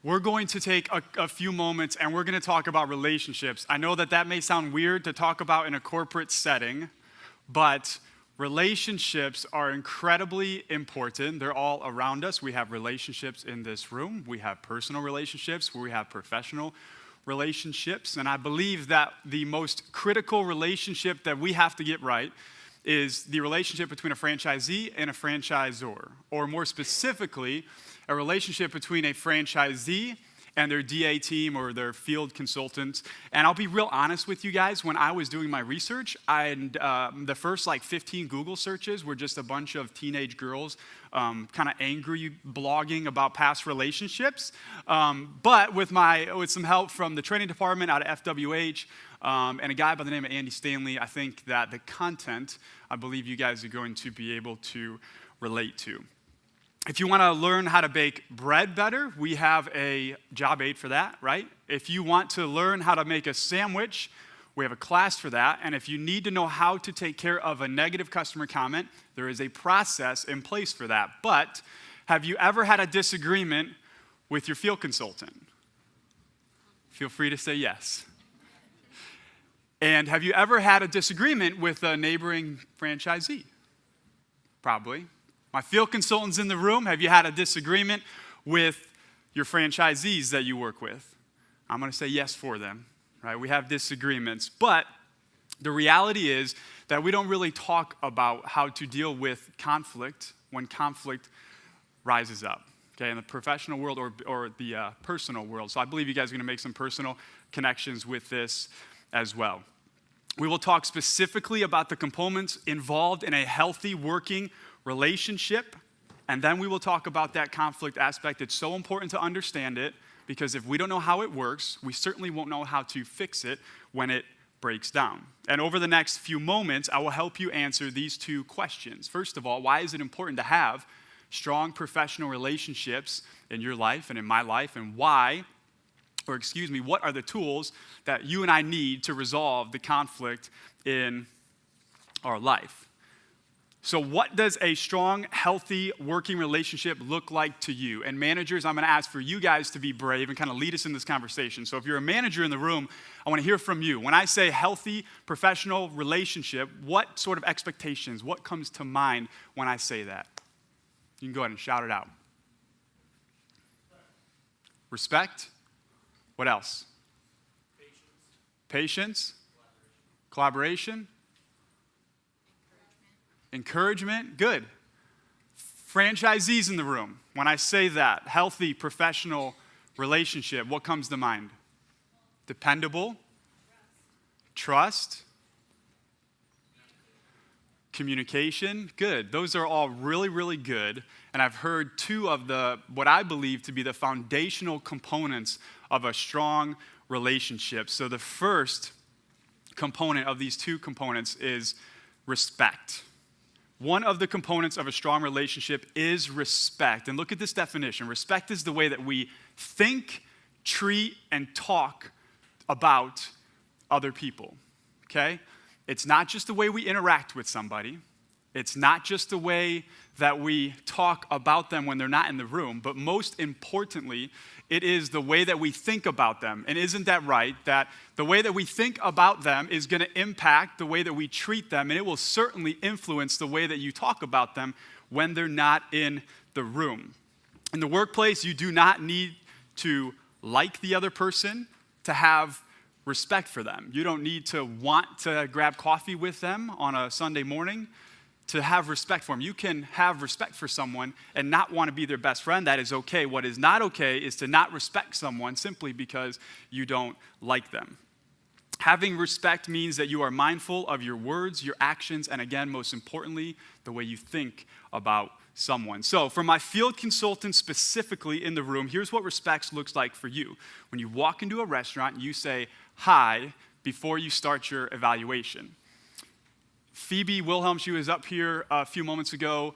We're going to take a few moments and we're going to talk about relationships. I know that may sound weird to talk about in a corporate setting, but relationships are incredibly important. They're all around us. We have relationships in this room. We have personal relationships. We have professional relationships. And I believe that the most critical relationship that we have to get right is the relationship between a franchisee and a franchisor, or more specifically, a relationship between a franchisee and their DA team or their field consultants. And I'll be real honest with you guys, when I was doing my research, the first 15 Google searches were just a bunch of teenage girls kind of angry blogging about past relationships. But with some help from the training department out of FWH, and a guy by the name of Andy Stanley, I think that the content, I believe you guys are going to be able to relate to. If you want to learn how to bake bread better, we have a job aid for that, right? If you want to learn how to make a sandwich, we have a class for that. And if you need to know how to take care of a negative customer comment, there is a process in place for that. But have you ever had a disagreement with your field consultant? Feel free to say yes. And have you ever had a disagreement with a neighboring franchisee? Probably. My field consultants in the room, have you had a disagreement with your franchisees that you work with? I'm going to say yes for them, right? We have disagreements, but the reality is that we don't really talk about how to deal with conflict when conflict rises up, okay, in the professional world or the personal world. So I believe you guys are going to make some personal connections with this as well. We will talk specifically about the components involved in a healthy working relationship, and then we will talk about that conflict aspect. It's so important to understand it, because if we don't know how it works, we certainly won't know how to fix it when it breaks down. And over the next few moments, I will help you answer these two questions. First of all, why is it important to have strong professional relationships in your life and in my life, and what are the tools that you and I need to resolve the conflict in our life? So what does a strong, healthy, working relationship look like to you? And managers, I'm going to ask for you guys to be brave and kind of lead us in this conversation. So if you're a manager in the room, I want to hear from you. When I say healthy, professional relationship, what sort of expectations, what comes to mind when I say that? You can go ahead and shout it out. Respect. What else? Patience. Collaboration. Encouragement. Good. Franchisees in the room. When I say that, healthy professional relationship, what comes to mind? Dependable. Trust. Communication. Good. Those are all really, really good. And I've heard two of what I believe to be the foundational components of a strong relationship. So the first component of these two components is respect. One of the components of a strong relationship is respect. And look at this definition. Respect is the way that we think, treat, and talk about other people, okay? It's not just the way we interact with somebody. It's not just the way that we talk about them when they're not in the room, but most importantly, it is the way that we think about them. And isn't that right? That the way that we think about them is going to impact the way that we treat them, and it will certainly influence the way that you talk about them when they're not in the room. In the workplace, you do not need to like the other person to have respect for them. You don't need to want to grab coffee with them on a Sunday morning to have respect for them. You can have respect for someone and not want to be their best friend. That is okay. What is not okay is to not respect someone simply because you don't like them. Having respect means that you are mindful of your words, your actions, and again, most importantly, the way you think about someone. So for my field consultants specifically in the room, here's what respect looks like for you. When you walk into a restaurant, you say hi before you start your evaluation. Phoebe Wilhelm, she was up here a few moments ago.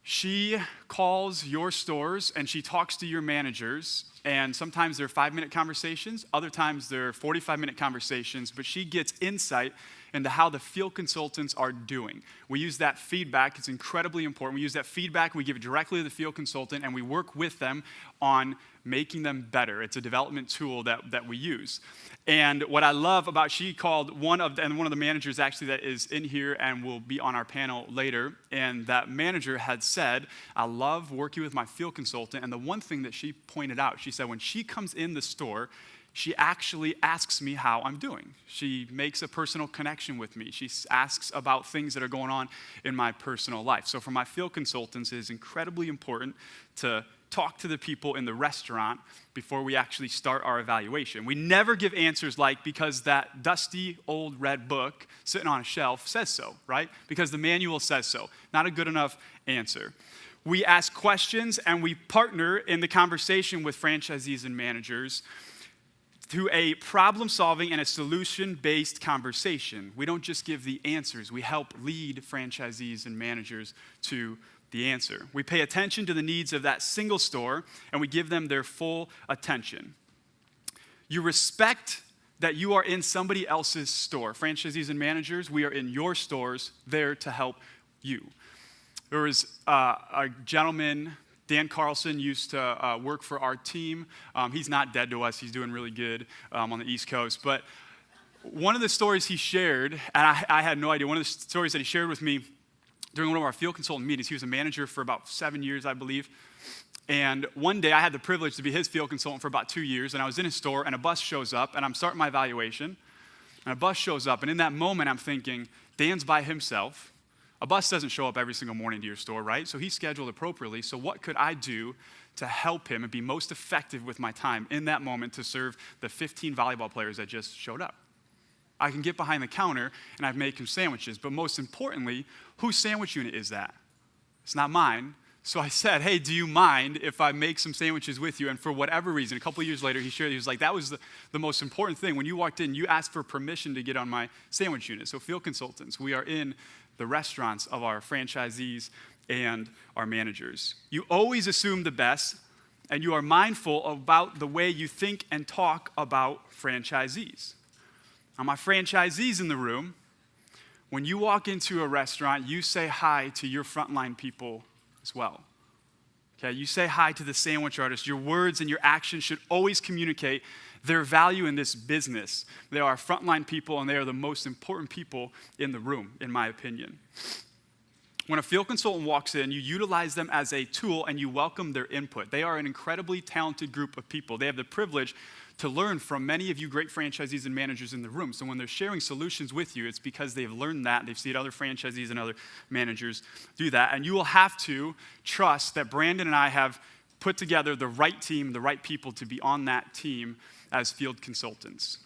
She calls your stores and she talks to your managers And sometimes they're 5-minute conversations, other times they're 45-minute conversations, but she gets insight into how the field consultants are doing. We use that feedback, it's incredibly important. We use that feedback, we give it directly to the field consultant, and we work with them on making them better. It's a development tool that we use. And what I love about, she called one of the managers actually that is in here and will be on our panel later, and that manager had said, I love working with my field consultant, and the one thing that she pointed out, she said when she comes in the store, she actually asks me how I'm doing. She makes a personal connection with me. She asks about things that are going on in my personal life. So for my field consultants, it is incredibly important to talk to the people in the restaurant before we actually start our evaluation. We never give answers like, because that dusty old red book sitting on a shelf says so, right? Because the manual says so. Not a good enough answer. We ask questions and we partner in the conversation with franchisees and managers through a problem-solving and a solution-based conversation. We don't just give the answers. We help lead franchisees and managers to the answer. We pay attention to the needs of that single store, and we give them their full attention. You respect that you are in somebody else's store. Franchisees and managers, we are in your stores there to help you. There was a gentleman, Dan Carlson, used to work for our team. He's not dead to us. He's doing really good on the East Coast. But one of the stories he shared, and I had no idea, one of the stories that he shared with me during one of our field consultant meetings, he was a manager for about 7 years, I believe. And one day I had the privilege to be his field consultant for about 2 years, and I was in his store, and a bus shows up, and I'm starting my evaluation, and a bus shows up, and in that moment I'm thinking, Dan's by himself. A bus doesn't show up every single morning to your store, right? So he's scheduled appropriately. So what could I do to help him and be most effective with my time in that moment to serve the 15 volleyball players that just showed up? I can get behind the counter and I make him sandwiches. But most importantly, whose sandwich unit is that? It's not mine. So I said, hey, do you mind if I make some sandwiches with you? And for whatever reason, a couple of years later, he shared, he was like, that was the most important thing. When you walked in, you asked for permission to get on my sandwich unit. So field consultants, we are in the restaurants of our franchisees and our managers. You always assume the best, and you are mindful about the way you think and talk about franchisees. Now, my franchisees in the room, when you walk into a restaurant, you say hi to your frontline people as well. Okay, you say hi to the sandwich artist. Your words and your actions should always communicate their value in this business. They are frontline people, and they are the most important people in the room, in my opinion. When a field consultant walks in, you utilize them as a tool and you welcome their input. They are an incredibly talented group of people. They have the privilege to learn from many of you great franchisees and managers in the room. So when they're sharing solutions with you, it's because they've learned that. They've seen other franchisees and other managers do that. And you will have to trust that Brandon and I have put together the right team, the right people to be on that team as field consultants.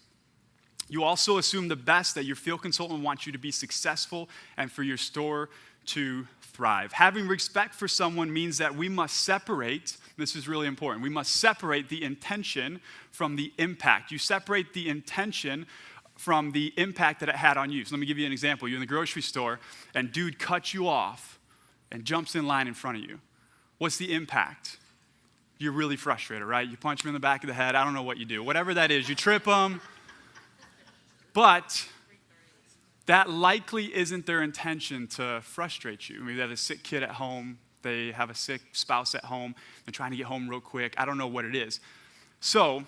You also assume the best, that your field consultant wants you to be successful and for your store to thrive. Having respect for someone means that we must separate, this is really important, we must separate the intention from the impact. You separate the intention from the impact that it had on you. So let me give you an example. You're in the grocery store and dude cuts you off and jumps in line in front of you. What's the impact? You're really frustrated, right? You punch him in the back of the head. I don't know what you do. Whatever that is, you trip him. But that likely isn't their intention to frustrate you. Maybe they have a sick kid at home. They have a sick spouse at home. They're trying to get home real quick. I don't know what it is. So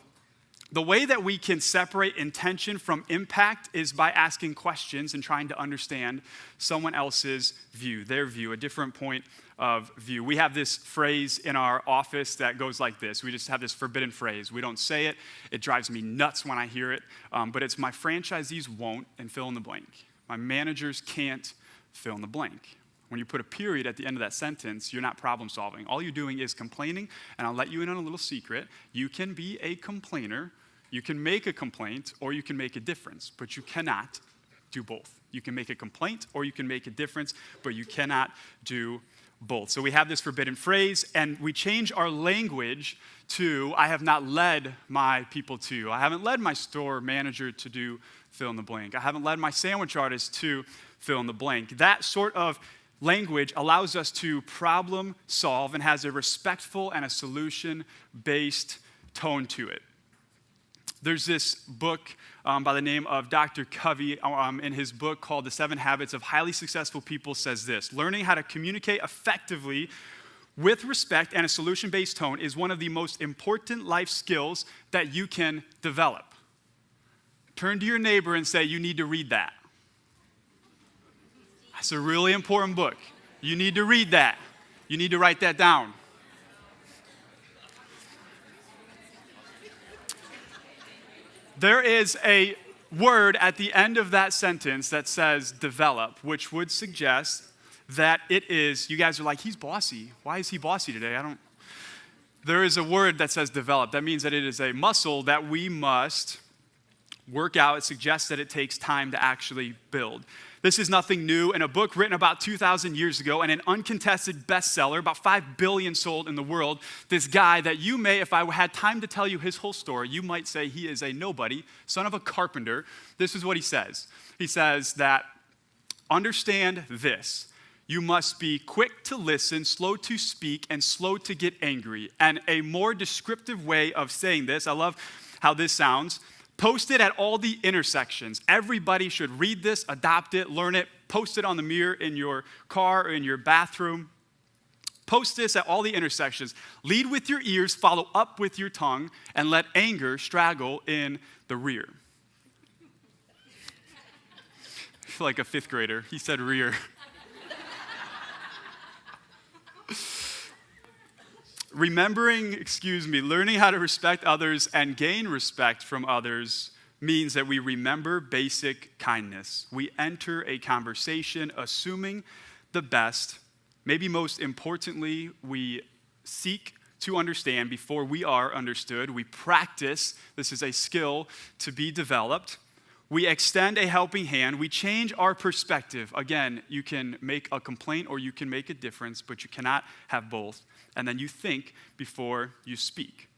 the way that we can separate intention from impact is by asking questions and trying to understand someone else's view, their view, a different point of view. We have this phrase in our office that goes like this. We just have this forbidden phrase. We don't say it. It drives me nuts when I hear it. But it's my franchisees won't, and fill in the blank. My managers can't, fill in the blank. When you put a period at the end of that sentence, you're not problem solving. All you're doing is complaining, and I'll let you in on a little secret. You can be a complainer, you can make a complaint, or you can make a difference, but you cannot do both. You can make a complaint, or you can make a difference, but you cannot do both. So we have this forbidden phrase, and we change our language to, I have not led my people to. I haven't led my store manager to do fill in the blank. I haven't led my sandwich artist to fill in the blank. That sort of language allows us to problem solve and has a respectful and a solution-based tone to it. There's this book by the name of Dr. Covey in his book called The 7 Habits of Highly Successful People says this: learning how to communicate effectively with respect and a solution-based tone is one of the most important life skills that you can develop. Turn to your neighbor and say, you need to read that. That's a really important book. You need to read that. You need to write that down. There is a word at the end of that sentence that says develop, which would suggest that it is, you guys are like, he's bossy. Why is he bossy today? There is a word that says develop. That means that it is a muscle that we must work out. It suggests that it takes time to actually build. This is nothing new. In a book written about 2,000 years ago and an uncontested bestseller, about 5 billion sold in the world, this guy that you may, if I had time to tell you his whole story, you might say he is a nobody, son of a carpenter. This is what he says. He says that, understand this: you must be quick to listen, slow to speak, and slow to get angry. And a more descriptive way of saying this, I love how this sounds: post it at all the intersections. Everybody should read this, adopt it, learn it, post it on the mirror in your car or in your bathroom. Post this at all the intersections. Lead with your ears, follow up with your tongue, and let anger straggle in the rear. I feel like a 5th grader. He said rear. Learning how to respect others and gain respect from others means that we remember basic kindness. We enter a conversation assuming the best. Maybe most importantly, we seek to understand before we are understood. We practice. This is a skill to be developed. We extend a helping hand. We change our perspective. Again, you can make a complaint or you can make a difference, but you cannot have both. And then you think before you speak.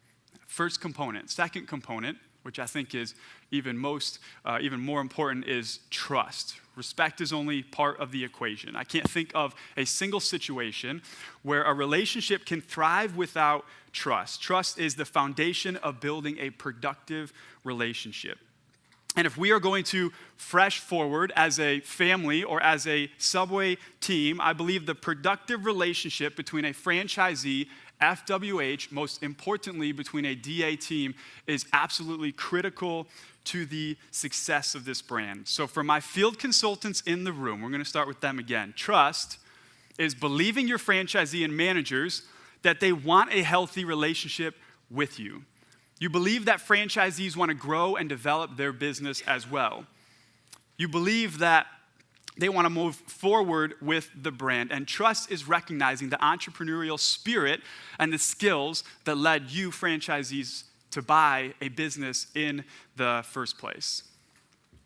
First component. Second component, which I think is even more important, is trust. Respect is only part of the equation. I can't think of a single situation where a relationship can thrive without trust. Trust is the foundation of building a productive relationship. And if we are going to fresh forward as a family or as a Subway team, I believe the productive relationship between a franchisee, FWH, most importantly between a DA team, is absolutely critical to the success of this brand. So for my field consultants in the room, we're going to start with them again. Trust is believing your franchisee and managers that they want a healthy relationship with you. You believe that franchisees want to grow and develop their business as well. You believe that they want to move forward with the brand. And trust is recognizing the entrepreneurial spirit and the skills that led you franchisees to buy a business in the first place.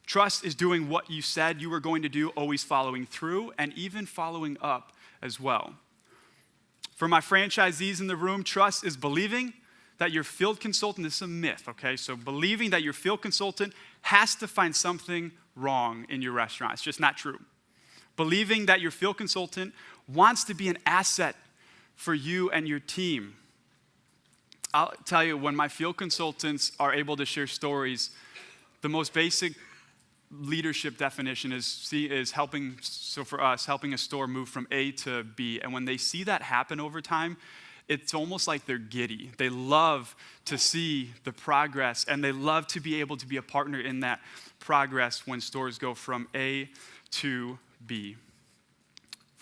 Trust is doing what you said you were going to do, always following through, and even following up as well. For my franchisees in the room, trust is believing that your field consultant, this is a myth, okay? So believing that your field consultant has to find something wrong in your restaurant. It's just not true. Believing that your field consultant wants to be an asset for you and your team. I'll tell you, when my field consultants are able to share stories, the most basic leadership definition is helping, so for us, helping a store move from A to B. And when they see that happen over time, it's almost like they're giddy. They love to see the progress, and they love to be able to be a partner in that progress when stores go from A to B.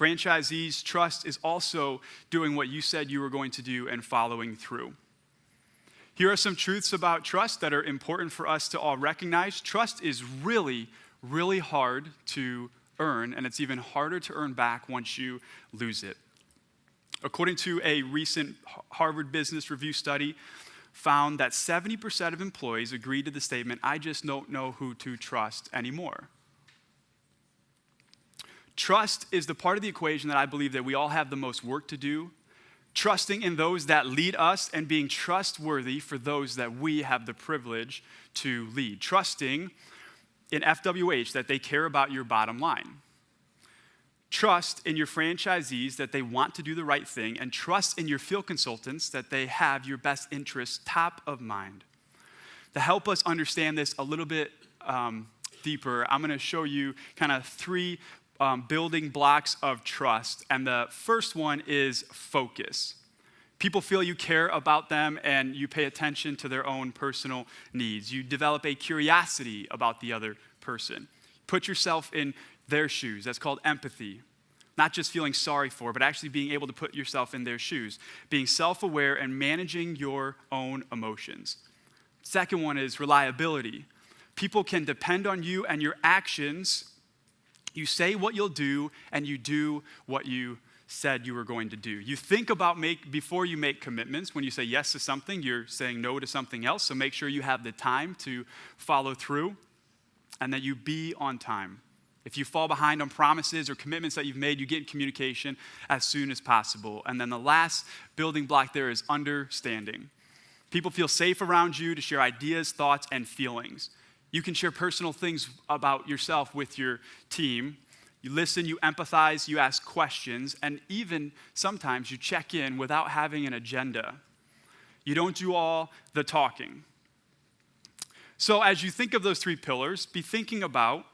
Franchisees, trust is also doing what you said you were going to do and following through. Here are some truths about trust that are important for us to all recognize. Trust is really, really hard to earn, and it's even harder to earn back once you lose it. According to a recent Harvard Business Review study, found that 70% of employees agreed to the statement, "I just don't know who to trust anymore." Trust is the part of the equation that I believe that we all have the most work to do, trusting in those that lead us and being trustworthy for those that we have the privilege to lead. Trusting in FWH that they care about your bottom line. Trust in your franchisees that they want to do the right thing, and trust in your field consultants that they have your best interests top of mind. To help us understand this a little bit deeper, I'm going to show you kind of three building blocks of trust. And the first one is focus. People feel you care about them and you pay attention to their own personal needs. You develop a curiosity about the other person. Put yourself in their shoes. That's called empathy. Not just feeling sorry for, but actually being able to put yourself in their shoes. Being self-aware and managing your own emotions. Second one is reliability. People can depend on you and your actions. You say what you'll do, and you do what you said you were going to do. You think about before you make commitments. When you say yes to something, you're saying no to something else. So make sure you have the time to follow through and that you be on time. If you fall behind on promises or commitments that you've made, you get in communication as soon as possible. And then the last building block there is understanding. People feel safe around you to share ideas, thoughts, and feelings. You can share personal things about yourself with your team. You listen, you empathize, you ask questions, and even sometimes you check in without having an agenda. You don't do all the talking. So as you think of those three pillars, be thinking about,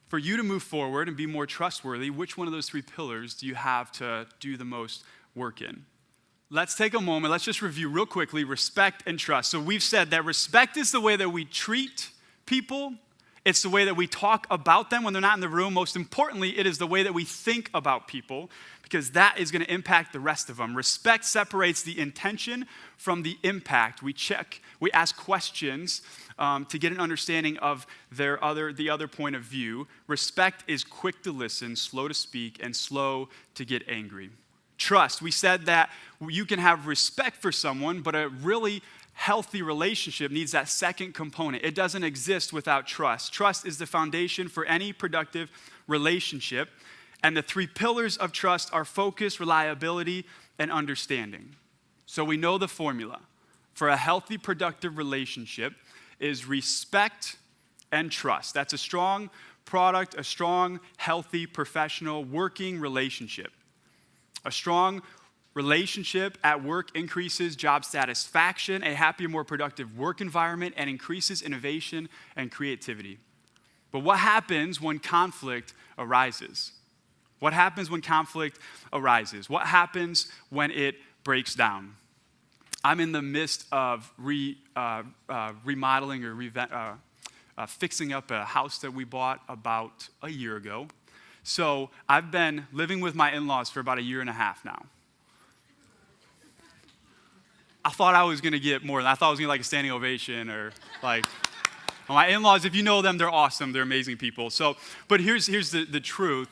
for you to move forward and be more trustworthy, which one of those three pillars do you have to do the most work in? Let's take a moment. Let's just review real quickly respect and trust. So we've said that respect is the way that we treat people. It's the way that we talk about them when they're not in the room. Most importantly, it is the way that we think about people, because that is going to impact the rest of them. Respect separates the intention from the impact. We ask questions to get an understanding of the other point of view. Respect is quick to listen, slow to speak, and slow to get angry. Trust. We said that you can have respect for someone, but a really healthy relationship needs that second component. It doesn't exist without trust. Trust is the foundation for any productive relationship. And the three pillars of trust are focus, reliability, and understanding. So we know the formula for a healthy, productive relationship is respect and trust. That's a strong product, a strong, healthy, professional, working relationship. A strong relationship at work increases job satisfaction, a happier, more productive work environment, and increases innovation and creativity. But what happens when conflict arises? What happens when conflict arises? What happens when it breaks down? I'm in the midst of remodeling or fixing up a house that we bought about a year ago. So I've been living with my in-laws for about a year and a half now. I thought I was going to get more. I thought I was going to get like a standing ovation or like, my in-laws, if you know them, they're awesome. They're amazing people. So, but here's the truth.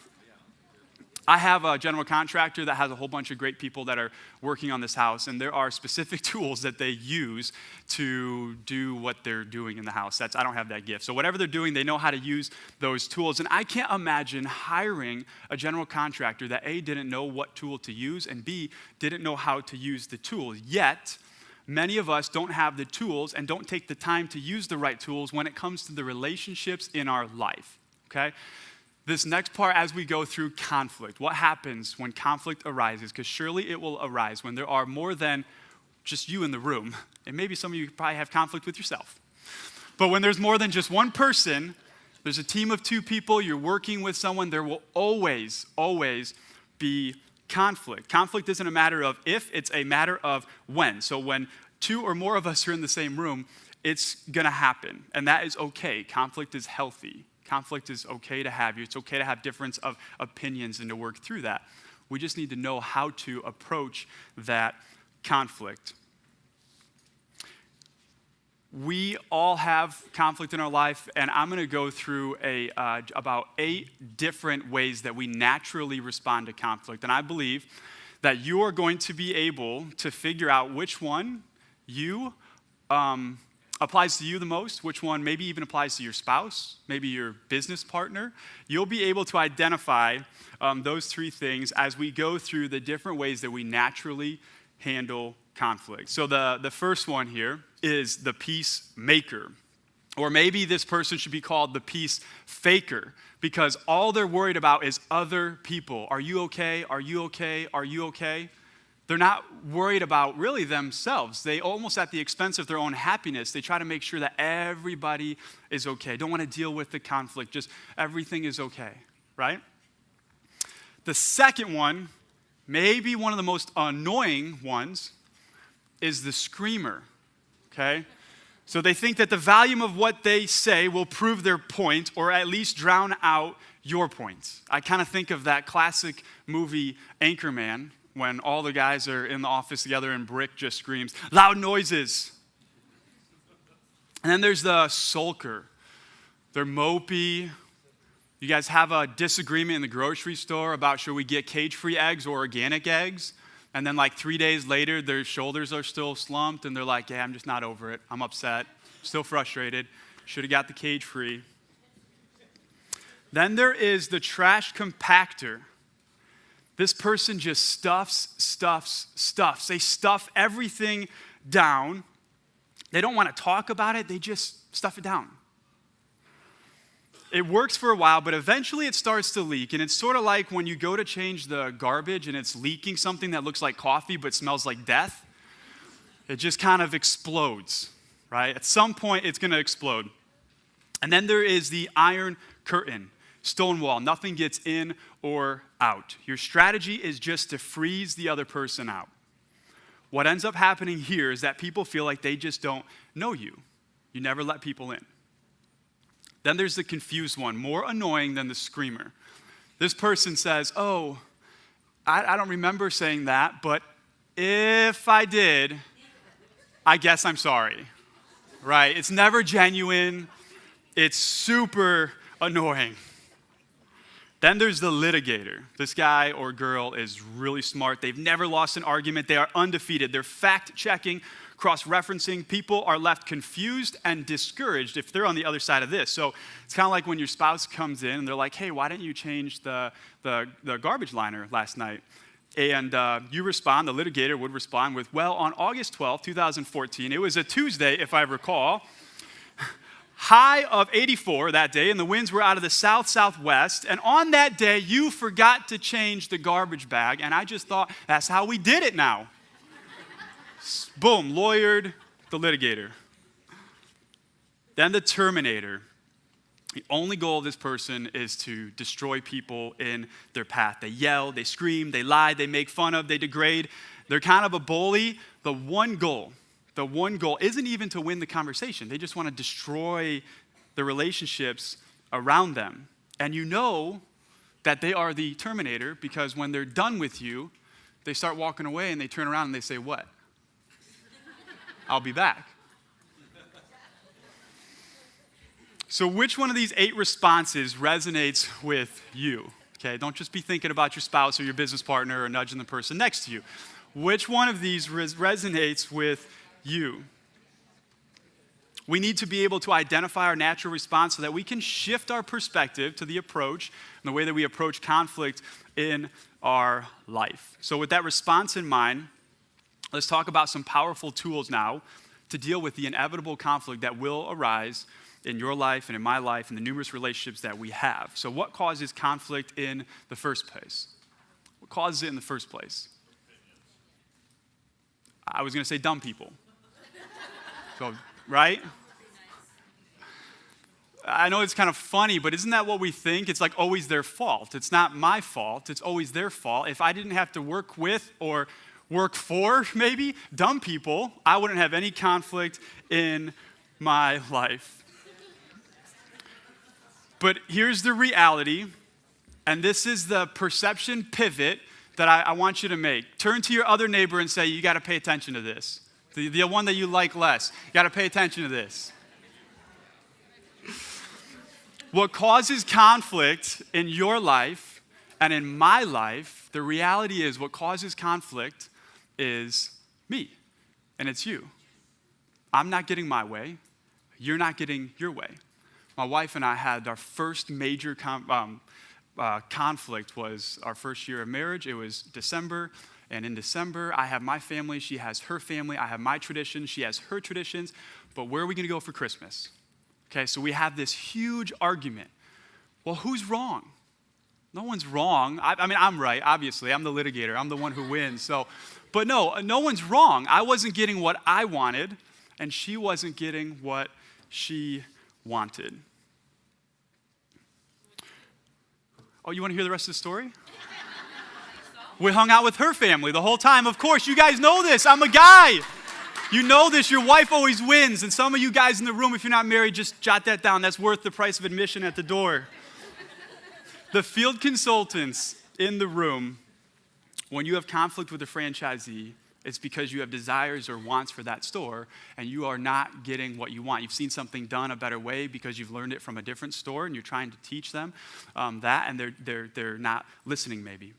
I have a general contractor that has a whole bunch of great people that are working on this house, and there are specific tools that they use to do what they're doing in the house. I don't have that gift. So whatever they're doing, they know how to use those tools. And I can't imagine hiring a general contractor that A, didn't know what tool to use, and B, didn't know how to use the tools. Yet, many of us don't have the tools and don't take the time to use the right tools when it comes to the relationships in our life, okay? This next part, as we go through conflict, what happens when conflict arises? Because surely it will arise when there are more than just you in the room. And maybe some of you probably have conflict with yourself. But when there's more than just one person, there's a team of two people, you're working with someone, there will always, always be conflict. Conflict isn't a matter of if, it's a matter of when. So when two or more of us are in the same room, it's going to happen. And that is okay. Conflict is healthy. Conflict is okay to have. It's okay to have difference of opinions and to work through that. We just need to know how to approach that conflict. We all have conflict in our life, and I'm going to go through about 8 different ways that we naturally respond to conflict. And I believe that you are going to be able to figure out which one applies to you the most, which one maybe even applies to your spouse, maybe your business partner. You'll be able to identify those 3 things as we go through the different ways that we naturally handle conflict. So the first one here is the peacemaker, Or maybe this person should be called the peace faker because all they're worried about is other people. Are you okay? Are you okay? Are you okay? They're not worried about really themselves. They almost at the expense of their own happiness, they try to make sure that everybody is okay. Don't want to deal with the conflict. Just everything is okay, right? The second one, maybe one of the most annoying ones, is the screamer, okay? So they think that the volume of what they say will prove their point or at least drown out your point. I kind of think of that classic movie Anchorman when all the guys are in the office together and Brick just screams, "Loud noises." And then there's the sulker. They're mopey. You guys have a disagreement in the grocery store about should we get cage-free eggs or organic eggs? And then like 3 days later, their shoulders are still slumped, and they're like, yeah, I'm just not over it. I'm upset. Still frustrated. Should have got the cage-free. Then there is the trash compactor. This person just stuffs. They stuff everything down. They don't want to talk about it. They just stuff it down. It works for a while, but eventually it starts to leak. And it's sort of like when you go to change the garbage and it's leaking something that looks like coffee but smells like death. It just kind of explodes, right? At some point, it's going to explode. And then there is the iron curtain, stone wall. Nothing gets in or out. Your strategy is just to freeze the other person out. What ends up happening here is that people feel like they just don't know you. You never let people in. Then there's the confused one, more annoying than the screamer. This person says, oh, I don't remember saying that, but if I did, I guess I'm sorry, right? It's never genuine. It's super annoying. Then there's the litigator. This guy or girl is really smart. They've never lost an argument. They are undefeated. They're fact-checking, cross-referencing. People are left confused and discouraged if they're on the other side of this. So it's kind of like when your spouse comes in and they're like, hey, why didn't you change the garbage liner last night? And you respond, the litigator would respond with, well, on August 12, 2014, it was a Tuesday, if I recall, high of 84 that day, and the winds were out of the south-southwest. And on that day, you forgot to change the garbage bag. And I just thought, that's how we did it now. Boom, lawyered the litigator. Then the terminator. The only goal of this person is to destroy people in their path. They yell, they scream, they lie, they make fun of, they degrade. They're kind of a bully. The one goal isn't even to win the conversation. They just want to destroy the relationships around them. And you know that they are the terminator because when they're done with you, they start walking away and they turn around and they say, what? I'll be back. So which one of these 8 responses resonates with you? Okay, don't just be thinking about your spouse or your business partner or nudging the person next to you. Which one of these resonates with you? We need to be able to identify our natural response so that we can shift our perspective to the approach and the way that we approach conflict in our life. So with that response in mind, let's talk about some powerful tools now to deal with the inevitable conflict that will arise in your life and in my life and the numerous relationships that we have. So what causes conflict in the first place? What causes it in the first place? I was going to say dumb people. So, right? I know it's kind of funny, but isn't that what we think? It's like always their fault. It's not my fault. It's always their fault. If I didn't have to work with or work for, maybe, dumb people, I wouldn't have any conflict in my life. But here's the reality, and this is the perception pivot that I want you to make. Turn to your other neighbor and say, you got to pay attention to this. The one that you like less. You got to pay attention to this. What causes conflict in your life and in my life, the reality is what causes conflict is me, and it's you. I'm not getting my way. You're not getting your way. My wife and I had our first major conflict was our first year of marriage. It was December, and in December, I have my family, she has her family, I have my traditions, she has her traditions, but where are we going to go for Christmas? Okay, so we have this huge argument. Well, who's wrong? No one's wrong. I mean, I'm right, obviously. I'm the litigator. I'm the one who wins. But no one's wrong. I wasn't getting what I wanted, and she wasn't getting what she wanted. Oh, you want to hear the rest of the story? We hung out with her family the whole time. Of course, you guys know this. I'm a guy. You know this. Your wife always wins. And some of you guys in the room, if you're not married, just jot that down. That's worth the price of admission at the door. The field consultants in the room, when you have conflict with a franchisee, it's because you have desires or wants for that store, and you are not getting what you want. You've seen something done a better way because you've learned it from a different store, and you're trying to teach them that, and they're not listening maybe.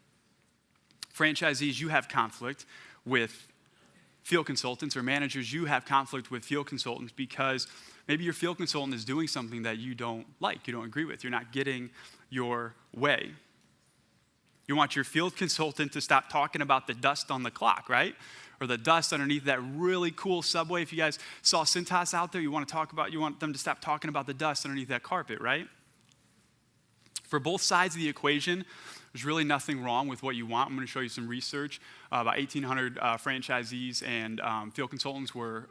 Franchisees, you have conflict with field consultants, or managers, you have conflict with field consultants because maybe your field consultant is doing something that you don't like, you don't agree with. You're not getting your way. You want your field consultant to stop talking about the dust on the clock, right? Or the dust underneath that really cool Subway. If you guys saw Cintas out there, you want them to stop talking about the dust underneath that carpet, right? For both sides of the equation, there's really nothing wrong with what you want. I'm going to show you some research. About 1,800 franchisees and field consultants were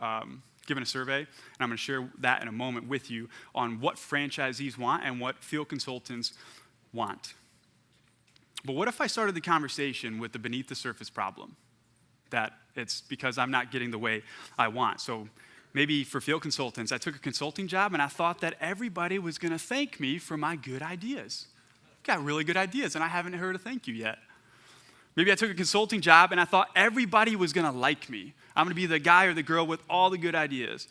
given a survey, and I'm going to share that in a moment with you on what franchisees want and what field consultants want. But what if I started the conversation with the beneath the surface problem? That it's because I'm not getting the way I want. So maybe for field consultants, I took a consulting job and I thought that everybody was going to thank me for my good ideas. Got really good ideas, and I haven't heard a thank you yet. Maybe I took a consulting job and I thought everybody was going to like me. I'm going to be the guy or the girl with all the good ideas.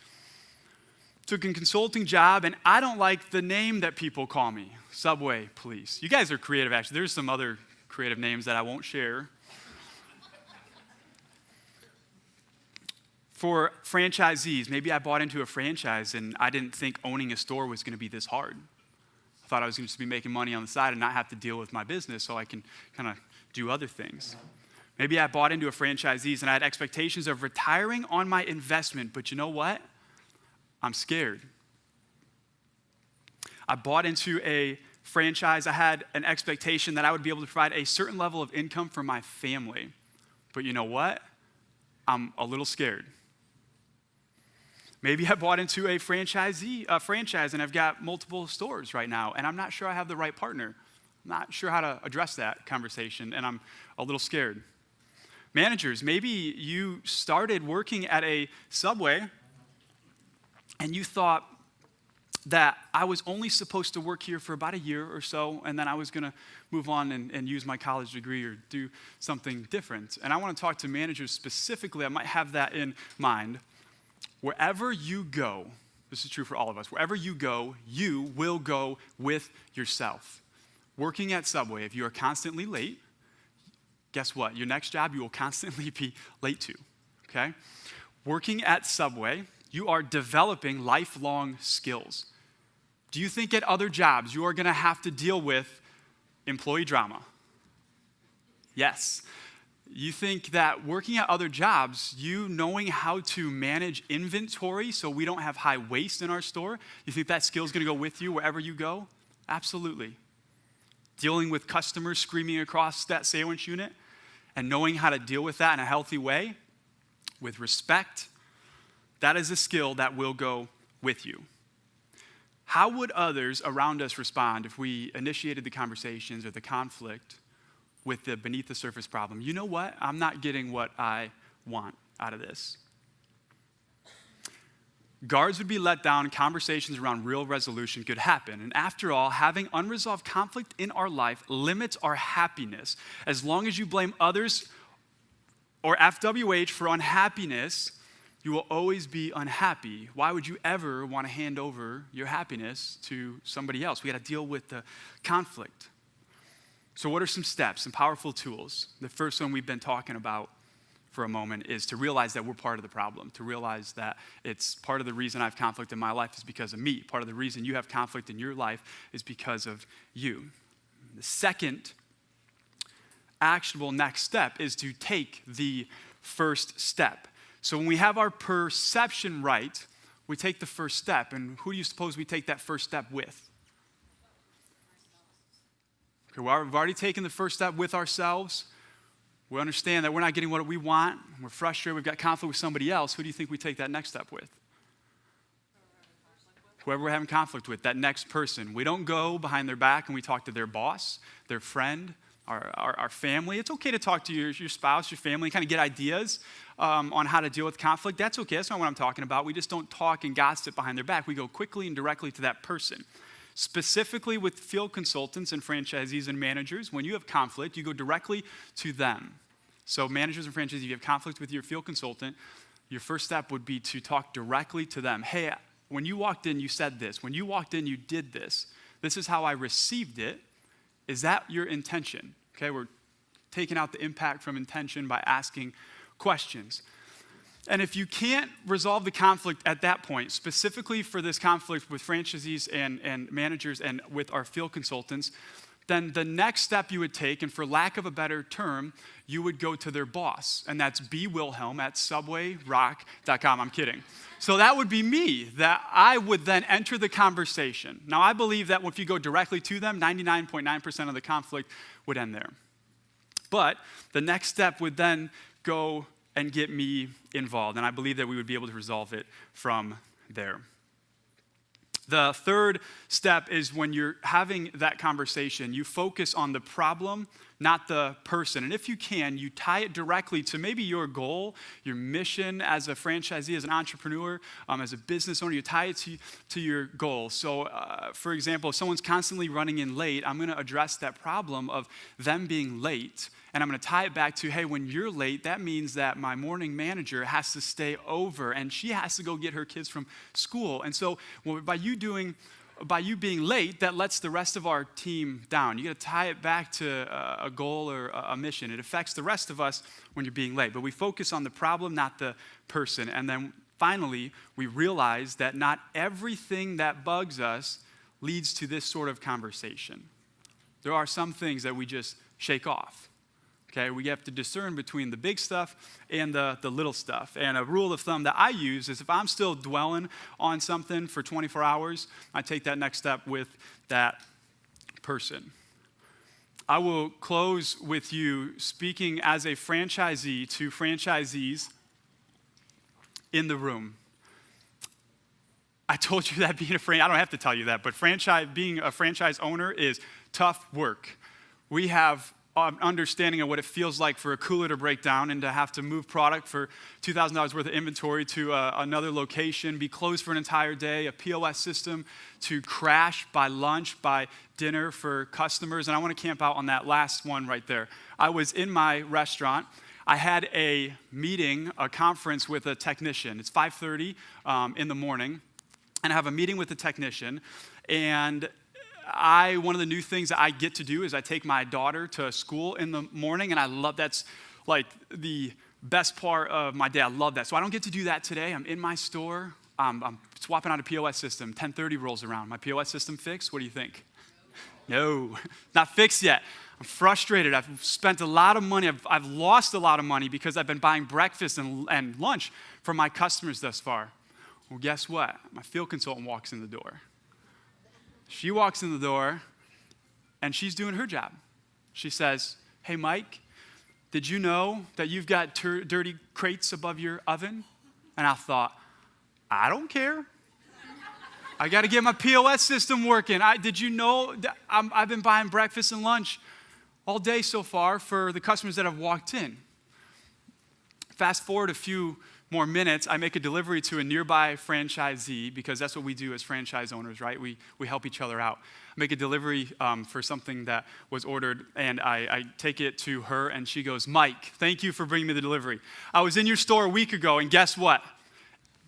Took a consulting job, and I don't like the name that people call me, Subway Police. You guys are creative, actually. There's some other creative names that I won't share. For franchisees, maybe I bought into a franchise and I didn't think owning a store was going to be this hard. I thought I was going to just be making money on the side and not have to deal with my business so I can kind of do other things. Maybe I bought into a franchisees and I had expectations of retiring on my investment, but you know what? I'm scared. I bought into a franchise. I had an expectation that I would be able to provide a certain level of income for my family. But you know what? I'm a little scared. Maybe I bought into a franchise and I've got multiple stores right now, and I'm not sure I have the right partner. I'm not sure how to address that conversation, and I'm a little scared. Managers, maybe you started working at a Subway and you thought that I was only supposed to work here for about a year or so, and then I was going to move on and use my college degree or do something different. And I want to talk to managers specifically. I might have that in mind. Wherever you go, this is true for all of us, wherever you go, you will go with yourself. Working at Subway, if you are constantly late, guess what? Your next job you will constantly be late to, okay? Working at Subway, you are developing lifelong skills. Do you think at other jobs you are going to have to deal with employee drama? Yes. You think that working at other jobs, you knowing how to manage inventory so we don't have high waste in our store, you think that skill is going to go with you wherever you go? Absolutely. Dealing with customers screaming across that sandwich unit and knowing how to deal with that in a healthy way, with respect, that is a skill that will go with you. How would others around us respond if we initiated the conversations or the conflict with the beneath the surface problem? You know what? I'm not getting what I want out of this. Guards would be let down, conversations around real resolution could happen. And after all, having unresolved conflict in our life limits our happiness. As long as you blame others or FWH for unhappiness, you will always be unhappy. Why would you ever want to hand over your happiness to somebody else? We got to deal with the conflict. So what are some steps, some powerful tools? The first one we've been talking about for a moment is to realize that we're part of the problem, to realize that it's part of the reason I have conflict in my life is because of me. Part of the reason you have conflict in your life is because of you. The second actionable next step is to take the first step. So when we have our perception right, We take the first step, and who do you suppose we take that first step with? Okay, we've already taken the first step with ourselves. We understand that we're not getting what we want. We're frustrated. We've got conflict with somebody else. Who do you think we take that next step with? Whoever we're having conflict with, that next person. We don't go behind their back and we talk to their boss, their friend, our family. It's okay to talk to your spouse, your family, kind of get ideas on how to deal with conflict. That's okay. That's not what I'm talking about. We just don't talk and gossip behind their back. We go quickly and directly to that person. Specifically with field consultants and franchisees and managers, when you have conflict, you go directly to them. So managers and franchisees, if you have conflict with your field consultant, your first step would be to talk directly to them. Hey, when you walked in, you said this. When you walked in, you did this. This is how I received it. Is that your intention? Okay, we're taking out the impact from intention by asking questions. And if you can't resolve the conflict at that point, specifically for this conflict with franchisees and managers and with our field consultants, then the next step you would take, and for lack of a better term, you would go to their boss. And that's bwilhelm@subwayrock.com. I'm kidding. So that would be me, that I would then enter the conversation. Now, I believe that if you go directly to them, 99.9% of the conflict would end there. But the next step would then go and get me involved. And I believe that we would be able to resolve it from there. The third step is when you're having that conversation, you focus on the problem, not the person. And if you can, you tie it directly to maybe your goal, your mission as a franchisee, as an entrepreneur, as a business owner. You tie it to your goal. So, for example, if someone's constantly running in late, I'm going to address that problem of them being late. And I'm going to tie it back to, hey, when you're late, that means that my morning manager has to stay over and she has to go get her kids from school. And so by you being late, that lets the rest of our team down. You got to tie it back to a goal or a mission. It affects the rest of us when you're being late. But we focus on the problem, not the person. And then finally, we realize that not everything that bugs us leads to this sort of conversation. There are some things that we just shake off. Okay, we have to discern between the big stuff and the little stuff. And a rule of thumb that I use is if I'm still dwelling on something for 24 hours, I take that next step with that person. I will close with you speaking as a franchisee to franchisees in the room. I told you that being I don't have to tell you that, but being a franchise owner is tough work. We have understanding of what it feels like for a cooler to break down and to have to move product for $2,000 worth of inventory to another location, be closed for an entire day, a POS system to crash by lunch, by dinner for customers. And I want to camp out on that last one right there. I was in my restaurant. I had a meeting, a conference with a technician. It's 5:30 in the morning, and I have a meeting with a technician, and one of the new things that I get to do is I take my daughter to school in the morning, and I love that's like the best part of my day. I love that. So I don't get to do that today. I'm in my store. I'm swapping out a POS system. 10:30 rolls around. My POS system fixed? What do you think? No, not fixed yet. I'm frustrated. I've spent a lot of money. I've lost a lot of money because I've been buying breakfast and lunch for my customers thus far. Well, guess what? My field consultant walks in the door. She walks in the door, and she's doing her job. She says, hey, Mike, did you know that you've got dirty crates above your oven? And I thought, I don't care. I got to get my POS system working. Did you know that I've been buying breakfast and lunch all day so far for the customers that have walked in? Fast forward a few more minutes, I make a delivery to a nearby franchisee because that's what we do as franchise owners, right? We help each other out. I make a delivery for something that was ordered, and I take it to her, and she goes, Mike, thank you for bringing me the delivery. I was in your store a week ago, and guess what?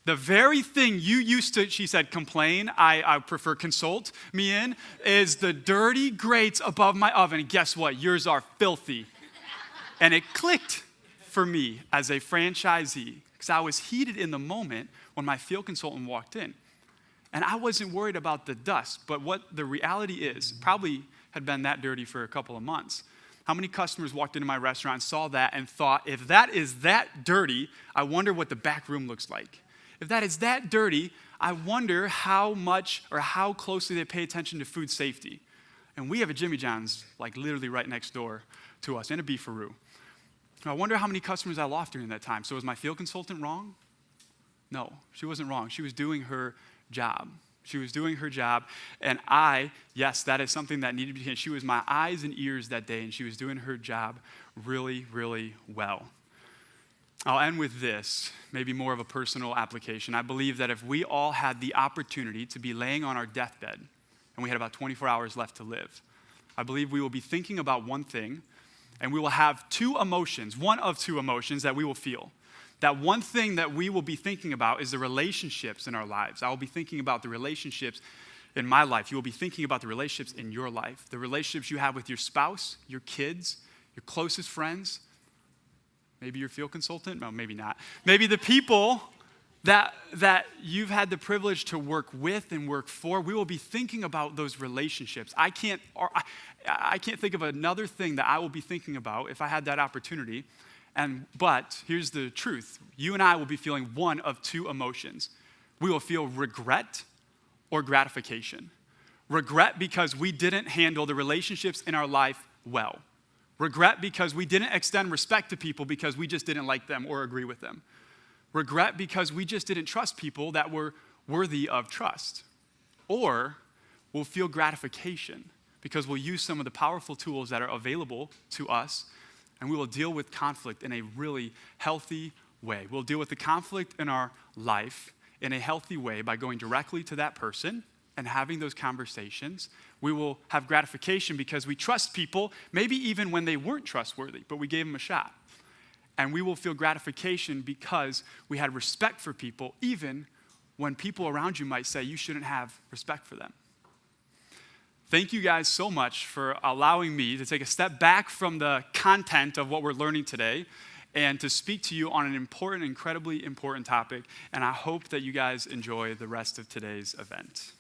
The very thing you used to, she said, complain, I prefer consult me in, is the dirty grates above my oven. And guess what? Yours are filthy. And it clicked for me as a franchisee, because I was heated in the moment when my field consultant walked in. And I wasn't worried about the dust, but what the reality is, probably had been that dirty for a couple of months. How many customers walked into my restaurant, saw that, and thought, if that is that dirty, I wonder what the back room looks like. If that is that dirty, I wonder how much or how closely they pay attention to food safety. And we have a Jimmy John's like literally right next door to us and a Beefaroo. I wonder how many customers I lost during that time. So was my field consultant wrong? No, she wasn't wrong. She was doing her job. She was doing her job, and yes, that is something that needed to be changed. She was my eyes and ears that day, and she was doing her job really, really well. I'll end with this, maybe more of a personal application. I believe that if we all had the opportunity to be laying on our deathbed, and we had about 24 hours left to live, I believe we will be thinking about one thing, and we will have one of two emotions that we will feel. That one thing that we will be thinking about is the relationships in our lives. I will be thinking about the relationships in my life. You will be thinking about the relationships in your life, the relationships you have with your spouse, your kids, your closest friends, maybe your field consultant, no, maybe not. Maybe the people that you've had the privilege to work with and work for. We will be thinking about those relationships. I can't think of another thing that I will be thinking about if I had that opportunity. But here's the truth. You and I will be feeling one of two emotions. We will feel regret or gratification. Regret because we didn't handle the relationships in our life well. Regret because we didn't extend respect to people because we just didn't like them or agree with them. Regret because we just didn't trust people that were worthy of trust. Or we'll feel gratification because we'll use some of the powerful tools that are available to us, and we will deal with conflict in a really healthy way. We'll deal with the conflict in our life in a healthy way by going directly to that person and having those conversations. We will have gratification because we trust people, maybe even when they weren't trustworthy, but we gave them a shot. And we will feel gratification because we had respect for people, even when people around you might say you shouldn't have respect for them. Thank you guys so much for allowing me to take a step back from the content of what we're learning today and to speak to you on an important, incredibly important topic. And I hope that you guys enjoy the rest of today's event.